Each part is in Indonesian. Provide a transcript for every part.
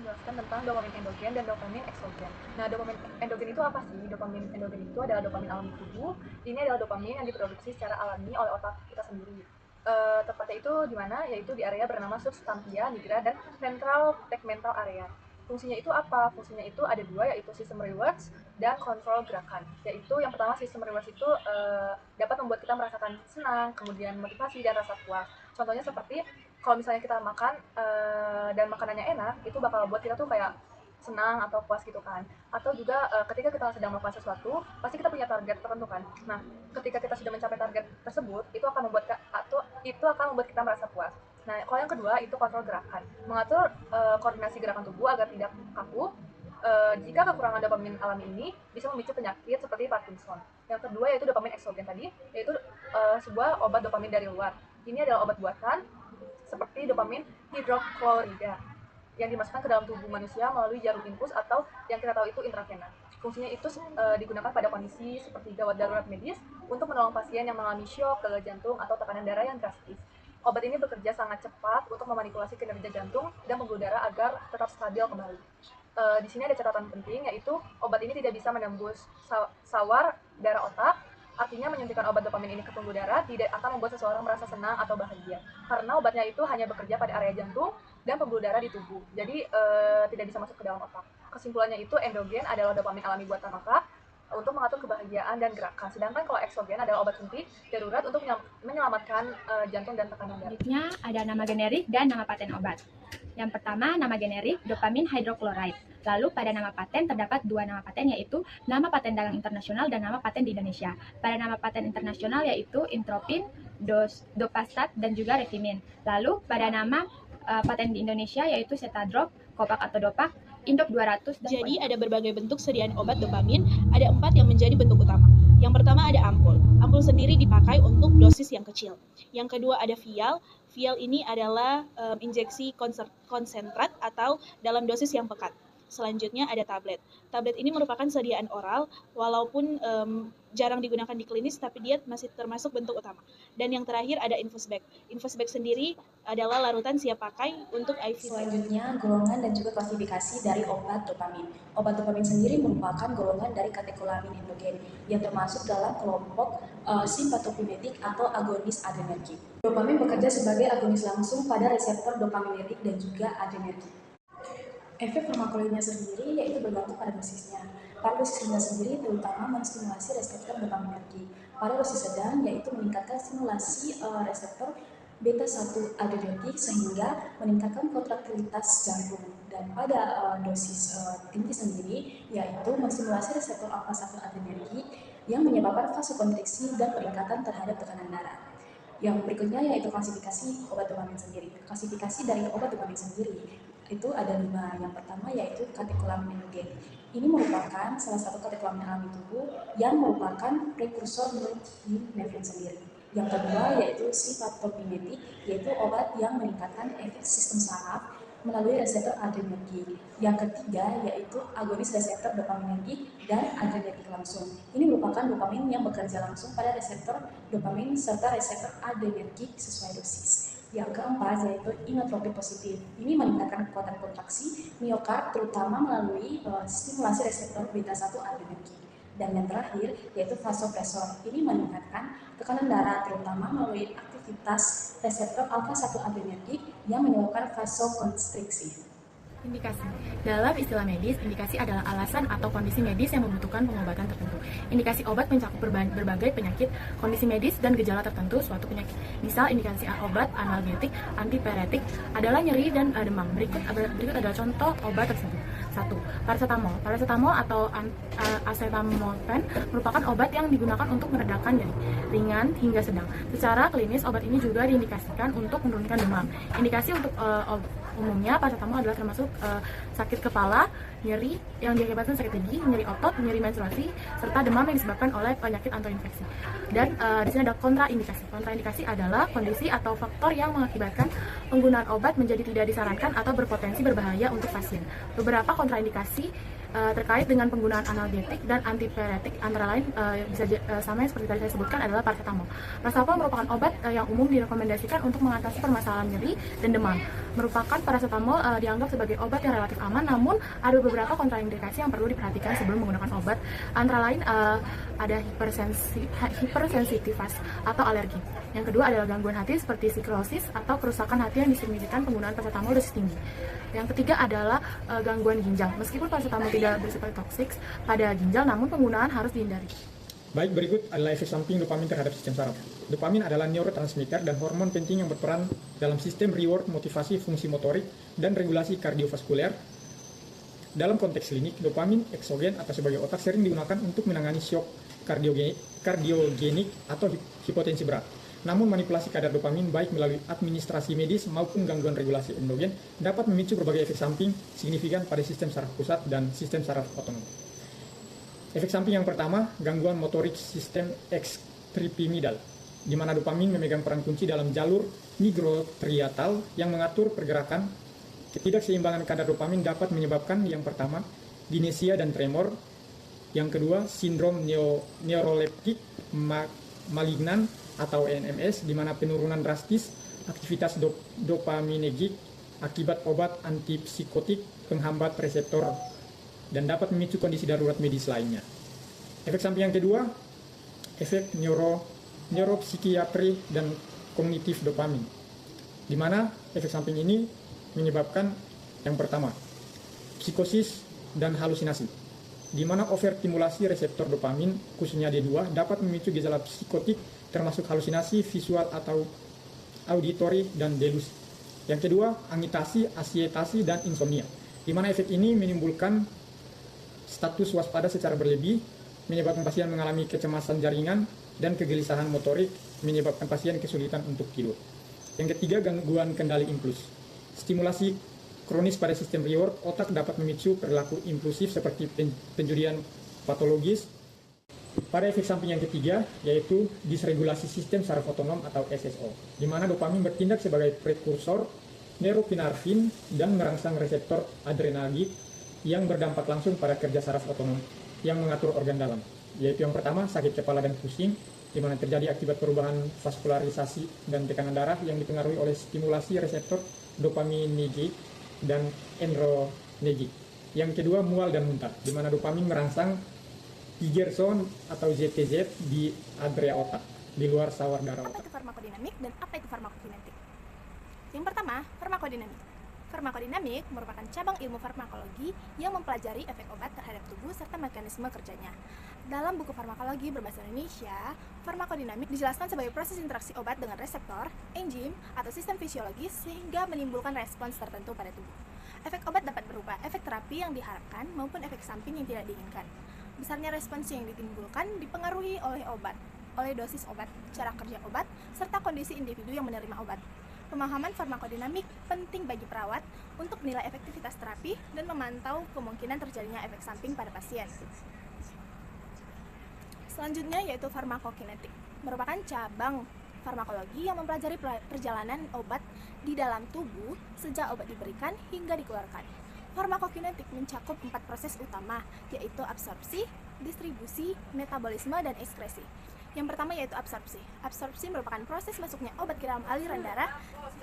menjelaskan tentang dopamin endogen dan dopamin eksogen. Nah, dopamin endogen itu apa sih? Dopamin endogen itu adalah dopamin alami tubuh. Ini adalah dopamin yang diproduksi secara alami oleh otak kita sendiri. Tepatnya itu di mana? Yaitu di area bernama substantia nigra dan ventral tegmental area. Fungsinya itu apa? Fungsinya itu ada dua, yaitu sistem rewards dan kontrol gerakan. Yaitu yang pertama, sistem rewards itu dapat membuat kita merasakan senang, kemudian motivasi dan rasa puas. Contohnya seperti kalau misalnya kita makan dan makanannya enak, itu bakal buat kita tuh kayak senang atau puas gitu kan. Atau juga ketika kita sedang melakukan sesuatu, pasti kita punya target tertentu kan. Nah, ketika kita sudah mencapai target tersebut, itu akan membuat kita merasa puas. Nah, kalau yang kedua itu kontrol gerakan, mengatur koordinasi gerakan tubuh agar tidak kaku. Jika kekurangan dopamin alami ini bisa memicu penyakit seperti Parkinson. Yang kedua yaitu dopamin eksogen tadi, yaitu sebuah obat dopamin dari luar. Ini adalah obat buatan seperti dopamin hidroklorida yang dimasukkan ke dalam tubuh manusia melalui jarum infus atau yang kita tahu itu intravena. Fungsinya itu digunakan pada kondisi seperti gawat darurat medis untuk menolong pasien yang mengalami syok, gagal jantung, atau tekanan darah yang drastis. Obat ini bekerja sangat cepat untuk memanipulasi kinerja jantung dan pembuluh darah agar tetap stabil kembali. Di sini ada catatan penting, yaitu obat ini tidak bisa menembus sawar darah otak. Artinya menyuntikkan obat dopamin ini ke pembuluh darah tidak akan membuat seseorang merasa senang atau bahagia, karena obatnya itu hanya bekerja pada area jantung dan pembuluh darah di tubuh, jadi tidak bisa masuk ke dalam otak. Kesimpulannya itu endogen adalah dopamin alami buatan otak untuk mengatur kebahagiaan dan gerakan, sedangkan kalau eksogen adalah obat suntik darurat untuk menyelamatkan jantung dan tekanan darah. Selanjutnya ada nama generik dan nama paten obat. Yang pertama, nama generik dopamin hidrochloride. Lalu pada nama paten terdapat dua nama paten, yaitu nama paten dagang internasional dan nama paten di Indonesia. Pada nama paten internasional yaitu intropin, dopastat, dan juga revimin. Lalu pada nama paten di Indonesia yaitu setadrop, kopak atau dopak, indop 200. Jadi ada berbagai bentuk sediaan obat dopamin, ada 4 yang menjadi bentuk utama. Yang pertama ada ampul. Ampul sendiri dipakai untuk dosis yang kecil. Yang kedua ada vial. Vial ini adalah injeksi konsentrat atau dalam dosis yang pekat. Selanjutnya ada tablet. Tablet ini merupakan sediaan oral, walaupun jarang digunakan di klinis, tapi dia masih termasuk bentuk utama. Dan yang terakhir ada infus bag. Infus bag sendiri adalah larutan siap pakai untuk IV. Selanjutnya, golongan dan juga klasifikasi dari obat dopamin. Obat dopamin sendiri merupakan golongan dari katekolamin endogen yang termasuk dalam kelompok simpatokinetik atau agonis adrenergik. Dopamin bekerja sebagai agonis langsung pada reseptor dopaminergik dan juga adrenergik. Efek farmakologinya sendiri yaitu bergantung pada dosisnya. Pada dosis rendah sendiri terutama menstimulasi reseptor dopaminergik. Pada dosis sedang yaitu meningkatkan stimulasi reseptor beta-1 adrenergik sehingga meningkatkan kontraktilitas jantung. Dan pada dosis tinggi sendiri yaitu menstimulasi reseptor alfa-1 adrenergik yang menyebabkan vasokonstriksi dan peningkatan terhadap tekanan darah. Yang berikutnya yaitu klasifikasi obat dopamin sendiri. Klasifikasi dari obat dopamin sendiri itu ada 5. Yang pertama yaitu katekolamin endogen. Ini merupakan salah satu katekolamin alami tubuh yang merupakan prekursor norepinefrin sendiri. Yang kedua yaitu simpatokinetik, yaitu obat yang meningkatkan efek sistem saraf melalui reseptor adrenergik. Yang ketiga yaitu agonis reseptor dopaminergik dan adrenergik langsung. Ini merupakan dopamin yang bekerja langsung pada reseptor dopamin serta reseptor adrenergik sesuai dosis. Yang keempat yaitu inotropin positif. Ini meningkatkan kekuatan kontraksi miokard terutama melalui stimulasi reseptor beta-1 adrenergik. Dan yang terakhir yaitu vasopresor. Ini meningkatkan tekanan darah terutama melalui aktivitas reseptor alfa-1 adrenergik yang menyebabkan vasokonstriksi. Indikasi. Dalam istilah medis, indikasi adalah alasan atau kondisi medis yang membutuhkan pengobatan tertentu. Indikasi obat mencakup berbagai penyakit, kondisi medis, dan gejala tertentu suatu penyakit. Misal indikasi obat analgetik, antipiretik adalah nyeri dan demam. Berikut adalah contoh obat tersebut. 1. Paracetamol. Paracetamol atau acetaminophen merupakan obat yang digunakan untuk meredakan nyeri ringan hingga sedang. Secara klinis, obat ini juga diindikasikan untuk menurunkan demam. Indikasi untuk umumnya paracetamol adalah termasuk sakit kepala, nyeri yang diakibatkan sakit gigi, nyeri otot, nyeri menstruasi, serta demam yang disebabkan oleh penyakit autoinfeksi. Dan di sini ada kontraindikasi. Kontraindikasi adalah kondisi atau faktor yang mengakibatkan penggunaan obat menjadi tidak disarankan atau berpotensi berbahaya untuk pasien. Beberapa kontraindikasi terkait dengan penggunaan analgetik dan antipiretik, antara lain sama yang seperti tadi saya sebutkan adalah paracetamol. Paracetamol merupakan obat yang umum direkomendasikan untuk mengatasi permasalahan nyeri dan demam. Paracetamol dianggap sebagai obat yang relatif aman, namun ada beberapa kontraindikasi yang perlu diperhatikan sebelum menggunakan obat, antara lain ada hipersensitivitas atau alergi. Yang kedua adalah gangguan hati seperti psikrosis atau kerusakan hati yang disebabkan penggunaan paracetamol dosis tinggi. Yang ketiga adalah gangguan ginjal. Meskipun paracetamol tidak bersifat toksik pada ginjal, namun penggunaan harus dihindari. Baik, berikut adalah efek samping dopamin terhadap sistem saraf. Dopamin adalah neurotransmitter dan hormon penting yang berperan dalam sistem reward, motivasi, fungsi motorik, dan regulasi kardiovaskuler. Dalam konteks klinik, dopamin eksogen atau sebagai otak sering digunakan untuk menangani shock kardiogenik atau hipotensi berat. Namun manipulasi kadar dopamin baik melalui administrasi medis maupun gangguan regulasi endogen dapat memicu berbagai efek samping signifikan pada sistem saraf pusat dan sistem saraf otonom. Efek samping yang pertama, gangguan motorik sistem ekstripimidal, di mana dopamin memegang peran kunci dalam jalur nigrostriatal yang mengatur pergerakan. Ketidakseimbangan kadar dopamin dapat menyebabkan yang pertama, dinesia dan tremor, yang kedua, sindrom neuroleptik malignan atau NMS, di mana penurunan drastis aktivitas dopaminergik akibat obat antipsikotik penghambat reseptor dan dapat memicu kondisi darurat medis lainnya. Efek samping yang kedua, efek neuropsikiatri dan kognitif dopamin, di mana efek samping ini menyebabkan yang pertama, psikosis dan halusinasi, di mana overstimulasi reseptor dopamin, khususnya D2, dapat memicu gejala psikotik termasuk halusinasi visual atau auditory dan delusi. Yang kedua, agitasi, ansietasi, dan insomnia, di mana efek ini menimbulkan status waspada secara berlebih, menyebabkan pasien mengalami kecemasan jaringan dan kegelisahan motorik, menyebabkan pasien kesulitan untuk tidur. Yang ketiga, gangguan kendali impuls. Stimulasi kronis pada sistem reward otak dapat memicu perilaku impulsif seperti pencurian patologis. Pada efek samping yang ketiga, yaitu disregulasi sistem saraf otonom atau SSO, di mana dopamin bertindak sebagai prekursor neuropinarfin dan merangsang reseptor adrenergik yang berdampak langsung pada kerja saraf otonom yang mengatur organ dalam, yaitu yang pertama, sakit kepala dan pusing, di mana terjadi akibat perubahan vaskularisasi dan tekanan darah yang dipengaruhi oleh stimulasi reseptor dopaminergic dan adrenergic. Yang kedua, mual dan muntah, di mana dopamin merangsang Tiger zone atau ZTZ di area otak, di luar sawar darah Apa otak. itu farmakodinamik dan apa itu farmakokinetik? Yang pertama, farmakodinamik. Farmakodinamik merupakan cabang ilmu farmakologi yang mempelajari efek obat terhadap tubuh serta mekanisme kerjanya. Dalam buku farmakologi berbahasa Indonesia, farmakodinamik dijelaskan sebagai proses interaksi obat dengan reseptor, enzim, atau sistem fisiologis sehingga menimbulkan respons tertentu pada tubuh. Efek obat dapat berupa efek terapi yang diharapkan maupun efek samping yang tidak diinginkan. Besarnya respons yang ditimbulkan dipengaruhi oleh obat, oleh dosis obat, cara kerja obat, serta kondisi individu yang menerima obat. Pemahaman farmakodinamik penting bagi perawat untuk menilai efektivitas terapi dan memantau kemungkinan terjadinya efek samping pada pasien. Selanjutnya yaitu farmakokinetik, merupakan cabang farmakologi yang mempelajari perjalanan obat di dalam tubuh sejak obat diberikan hingga dikeluarkan. Farmakokinetik mencakup 4 proses utama, yaitu absorpsi, distribusi, metabolisme, dan ekskresi. Yang pertama yaitu absorpsi. Absorpsi merupakan proses masuknya obat ke dalam aliran darah,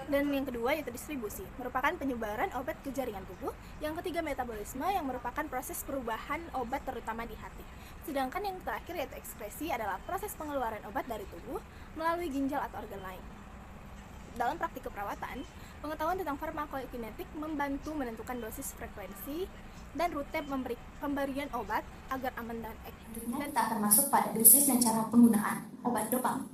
dan yang kedua yaitu distribusi, merupakan penyebaran obat ke jaringan tubuh. Yang ketiga metabolisme, yang merupakan proses perubahan obat terutama di hati. Sedangkan yang terakhir yaitu ekskresi adalah proses pengeluaran obat dari tubuh melalui ginjal atau organ lain. Dalam praktik keperawatan, pengetahuan tentang farmakokinetik membantu menentukan dosis, frekuensi, dan rute pemberian obat agar aman dan Selanjutnya kita akan masuk pada dosis dan cara penggunaan obat dopamin.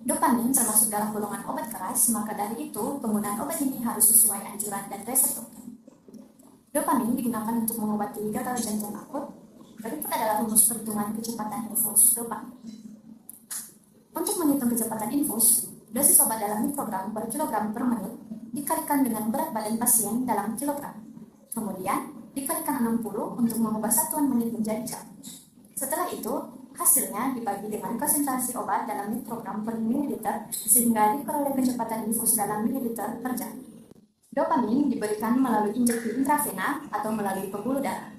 Dopamin termasuk dalam golongan obat keras, maka dari itu penggunaan obat ini harus sesuai anjuran dan resep dokter. Dopamin digunakan untuk mengobati gatal jantung akut. Berikut adalah rumus perhitungan kecepatan infus dopamin. Untuk menghitung kecepatan infus, dosis obat dalam mikrogram per kilogram per menit dikalikan dengan berat badan pasien dalam kilogram. Kemudian dikalikan 60 untuk mengubah satuan menit menjadi jam. Setelah itu, hasilnya dibagi dengan konsentrasi obat dalam mikrogram per mililiter sehingga diperoleh kecepatan infus dalam mililiter per jam. Dopamin diberikan melalui injeksi intravena atau melalui pembuluh darah.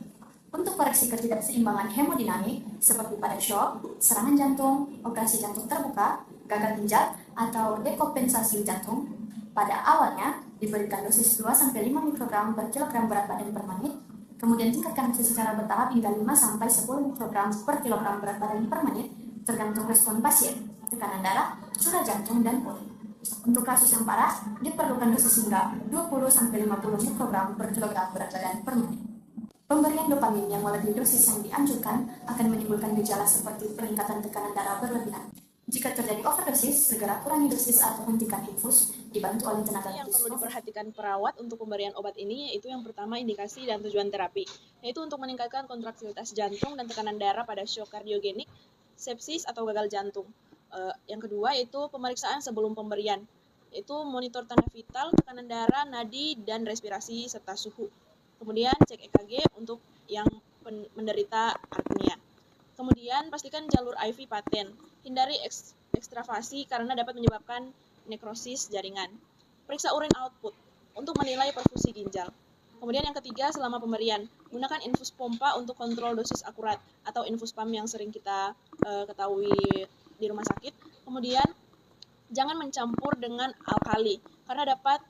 Untuk koreksi ketidakseimbangan hemodinamik seperti pada shock, serangan jantung, operasi jantung terbuka, gagal ginjal, atau dekompensasi jantung, pada awalnya diberikan dosis 2-5 mikrogram per kilogram berat badan per menit, kemudian tingkatkan secara bertahap hingga 5-10 mikrogram per kilogram berat badan per menit, tergantung respon pasien, tekanan darah, curah jantung, dan urin. Untuk kasus yang parah, diperlukan dosis hingga 20-50 mikrogram per kilogram berat badan per menit. Pemberian dopamin yang melebihi dosis yang dianjurkan akan menimbulkan gejala seperti peningkatan tekanan darah berlebihan. Jika terjadi overdosis, segera kurangi dosis atau hentikan infus, dibantu oleh tenaga Yang medis. perlu diperhatikan perawat untuk pemberian obat ini yaitu yang pertama indikasi dan tujuan terapi, yaitu untuk meningkatkan kontraktilitas jantung dan tekanan darah pada shock kardiogenik, sepsis atau gagal jantung. Yang kedua yaitu pemeriksaan sebelum pemberian, yaitu monitor tanda vital, tekanan darah, nadi, dan respirasi serta suhu. Kemudian cek EKG untuk yang menderita arrhythmia. Kemudian pastikan jalur IV paten. Hindari ekstravasi karena dapat menyebabkan nekrosis jaringan. Periksa urin output untuk menilai perfusi ginjal. Kemudian yang ketiga, selama pemberian, gunakan infus pompa untuk kontrol dosis akurat atau infus pump yang sering kita ketahui di rumah sakit. Kemudian jangan mencampur dengan alkali karena dapat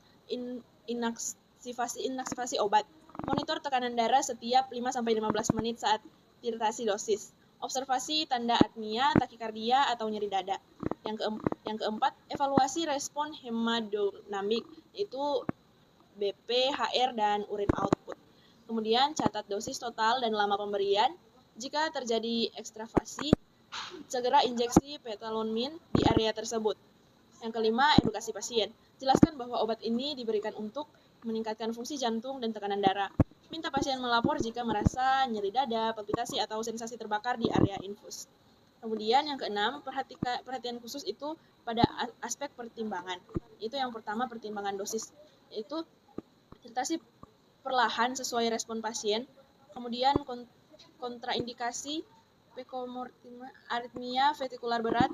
inaktivasi obat. Monitor tekanan darah setiap 5-15 menit saat titrasi dosis. Observasi tanda atmia, takikardia, atau nyeri dada. Yang keempat, evaluasi respon hemodinamik, yaitu BP, HR, dan urin output. Kemudian catat dosis total dan lama pemberian. Jika terjadi ekstravasi, segera injeksi petalonmin di area tersebut. Yang kelima, edukasi pasien. Jelaskan bahwa obat ini diberikan untuk meningkatkan fungsi jantung dan tekanan darah. Minta pasien melapor jika merasa nyeri dada, palpitasi, atau sensasi terbakar di area infus. Kemudian yang keenam, perhatian khusus itu pada aspek pertimbangan. Itu yang pertama, pertimbangan dosis. Itu titrasi perlahan sesuai respon pasien. Kemudian kontraindikasi, pekomortima, aritmia vetikular berat.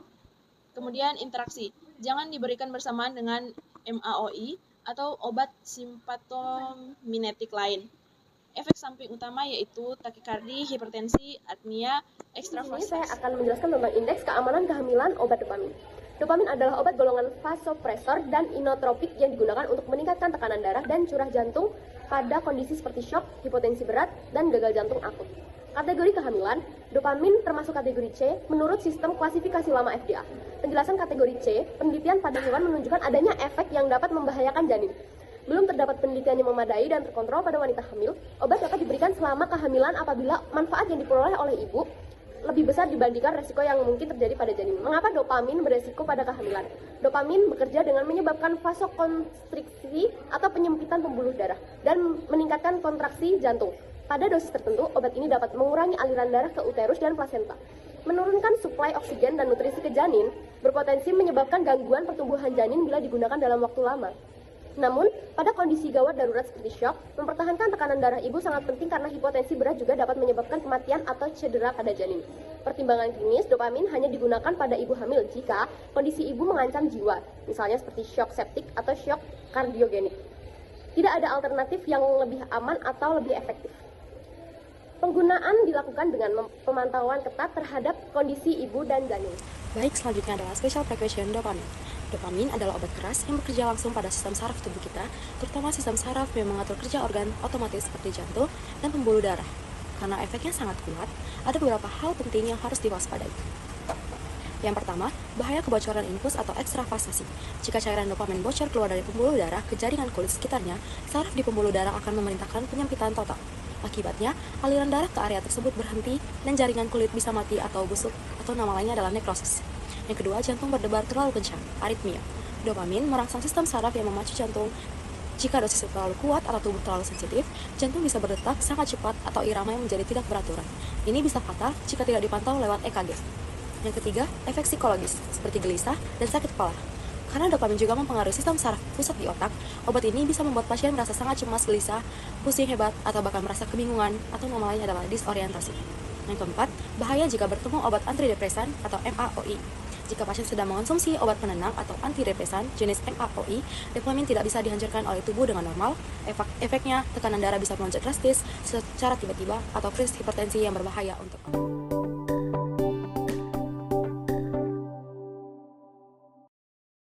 Kemudian interaksi. Jangan diberikan bersamaan dengan MAOI atau obat simpatomimetik lain. Efek samping utama yaitu takikardi, hipertensi, atmia, ekstravasasi. Ini saya akan menjelaskan tentang indeks keamanan kehamilan obat dopamin. Dopamin adalah obat golongan vasopresor dan inotropik yang digunakan untuk meningkatkan tekanan darah dan curah jantung pada kondisi seperti shock, hipotensi berat, dan gagal jantung akut. Kategori kehamilan, dopamin termasuk kategori C menurut sistem klasifikasi lama FDA. Penjelasan kategori C, penelitian pada hewan menunjukkan adanya efek yang dapat membahayakan janin. Belum terdapat penelitian yang memadai dan terkontrol pada wanita hamil. Obat dapat diberikan selama kehamilan apabila manfaat yang diperoleh oleh ibu lebih besar dibandingkan resiko yang mungkin terjadi pada janin. Mengapa dopamin beresiko pada kehamilan? Dopamin bekerja dengan menyebabkan vasokonstriksi atau penyempitan pembuluh darah dan meningkatkan kontraksi jantung. Pada dosis tertentu, obat ini dapat mengurangi aliran darah ke uterus dan plasenta, menurunkan suplai oksigen dan nutrisi ke janin, berpotensi menyebabkan gangguan pertumbuhan janin bila digunakan dalam waktu lama. Namun, pada kondisi gawat darurat seperti shock, mempertahankan tekanan darah ibu sangat penting karena hipotensi berat juga dapat menyebabkan kematian atau cedera pada janin. Pertimbangan klinis, dopamin hanya digunakan pada ibu hamil jika kondisi ibu mengancam jiwa, misalnya seperti shock septik atau shock kardiogenik. Tidak ada alternatif yang lebih aman atau lebih efektif. Penggunaan dilakukan dengan pemantauan ketat terhadap kondisi ibu dan janin. Baik, selanjutnya adalah special frequency dopamin. Dopamin adalah obat keras yang bekerja langsung pada sistem saraf tubuh kita, terutama sistem saraf yang mengatur kerja organ otomatis seperti jantung dan pembuluh darah. Karena efeknya sangat kuat, ada beberapa hal penting yang harus diwaspadai. Yang pertama, bahaya kebocoran infus atau ekstravasasi. Jika cairan dopamin bocor keluar dari pembuluh darah ke jaringan kulit sekitarnya, saraf di pembuluh darah akan memerintahkan penyempitan total. Akibatnya, aliran darah ke area tersebut berhenti dan jaringan kulit bisa mati atau busuk, atau nama lainnya adalah nekrosis. Yang kedua, jantung berdebar terlalu kencang, aritmia. Dopamin merangsang sistem saraf yang memacu jantung. Jika dosisnya terlalu kuat atau tubuh terlalu sensitif, jantung bisa berdetak sangat cepat atau irama yang menjadi tidak beraturan. Ini bisa fatal jika tidak dipantau lewat EKG. Yang ketiga, efek psikologis, seperti gelisah dan sakit kepala. Karena dopamin juga mempengaruhi sistem saraf pusat di otak, obat ini bisa membuat pasien merasa sangat cemas, gelisah, pusing hebat, atau bahkan merasa kebingungan, atau nama lainnya adalah disorientasi. Yang keempat, bahaya jika bertemu obat antidepresan atau MAOI. Jika pasien sedang mengonsumsi obat penenang atau antidepresan jenis MAOI, dopamin tidak bisa dihancurkan oleh tubuh dengan normal. Efeknya, tekanan darah bisa melonjak drastis secara tiba-tiba atau krisis hipertensi yang berbahaya untuk